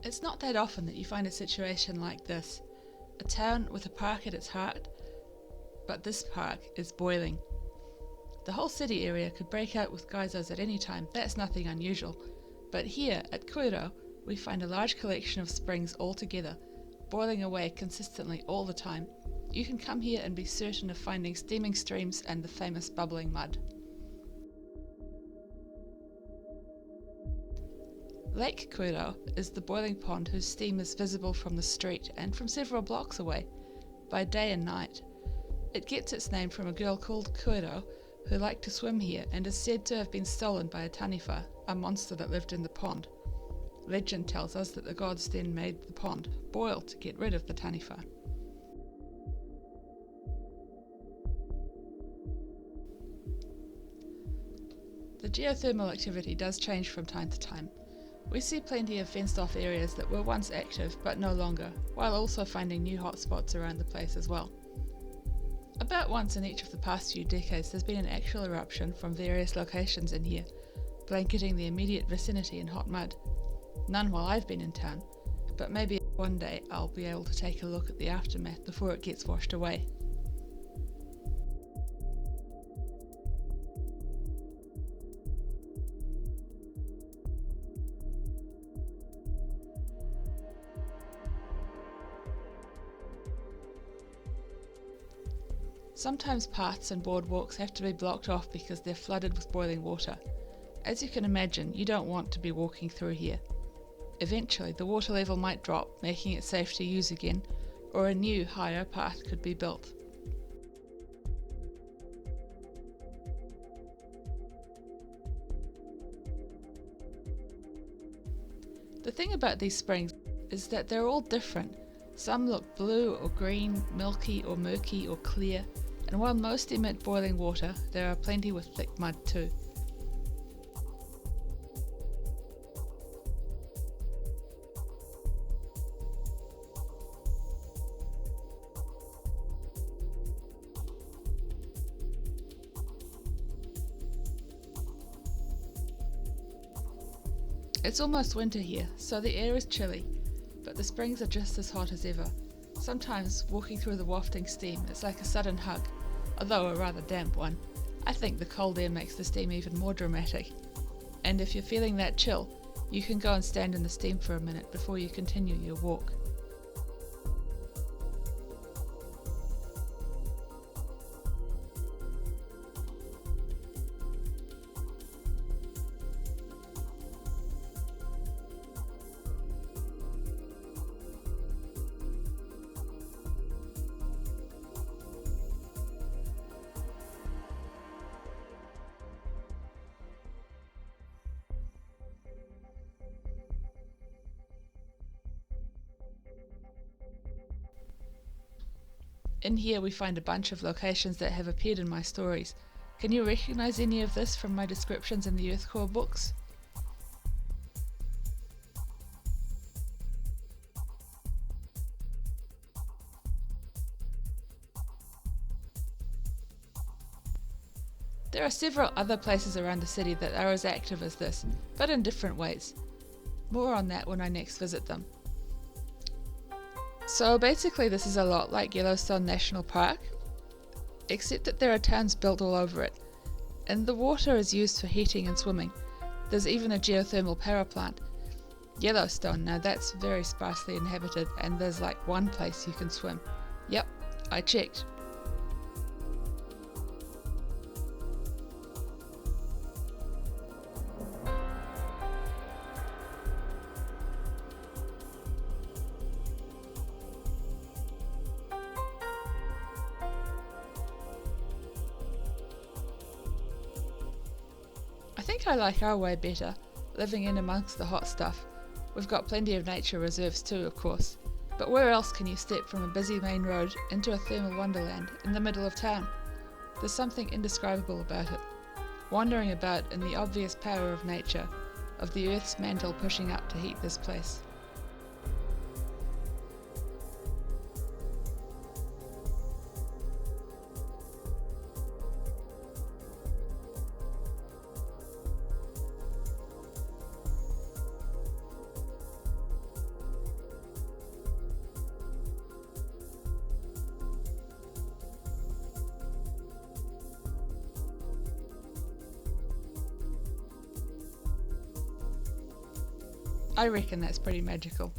It's not that often that you find a situation like this. A town with a park at its heart, but this park is boiling. The whole city area could break out with geysers at any time, that's nothing unusual. But here, at Kuirau, we find a large collection of springs all together, boiling away consistently all the time. You can come here and be certain of finding steaming streams and the famous bubbling mud. Lake Kuirau is the boiling pond whose steam is visible from the street and from several blocks away, by day and night. It gets its name from a girl called Kuirau who liked to swim here and is said to have been stolen by a Taniwha, a monster that lived in the pond. Legend tells us that the gods then made the pond boil to get rid of the Taniwha. The geothermal activity does change from time to time. We see plenty of fenced-off areas that were once active but no longer, while also finding new hotspots around the place as well. About once in each of the past few decades there's been an actual eruption from various locations in here, blanketing the immediate vicinity in hot mud. None while I've been in town, but maybe one day I'll be able to take a look at the aftermath before it gets washed away. Sometimes paths and boardwalks have to be blocked off because they're flooded with boiling water. As you can imagine, you don't want to be walking through here. Eventually, the water level might drop, making it safe to use again, or a new, higher path could be built. The thing about these springs is that they're all different. Some look blue or green, milky or murky or clear, and while most emit boiling water, there are plenty with thick mud too. It's almost winter here, so the air is chilly, but the springs are just as hot as ever. Sometimes, walking through the wafting steam is like a sudden hug, although a rather damp one. I think the cold air makes the steam even more dramatic. And if you're feeling that chill, you can go and stand in the steam for a minute before you continue your walk. In here we find a bunch of locations that have appeared in my stories. Can you recognise any of this from my descriptions in the Earth Core books? There are several other places around the city that are as active as this, but in different ways. More on that when I next visit them. So basically this is a lot like Yellowstone National Park, except that there are towns built all over it, and the water is used for heating and swimming. There's even a geothermal power plant. Yellowstone, now that's very sparsely inhabited, and there's like one place you can swim. Yep, I checked. I think I like our way better, living in amongst the hot stuff. We've got plenty of nature reserves too, of course. But where else can you step from a busy main road into a thermal wonderland in the middle of town? There's something indescribable about it. Wandering about in the obvious power of nature, of the Earth's mantle pushing up to heat this place. I reckon that's pretty magical.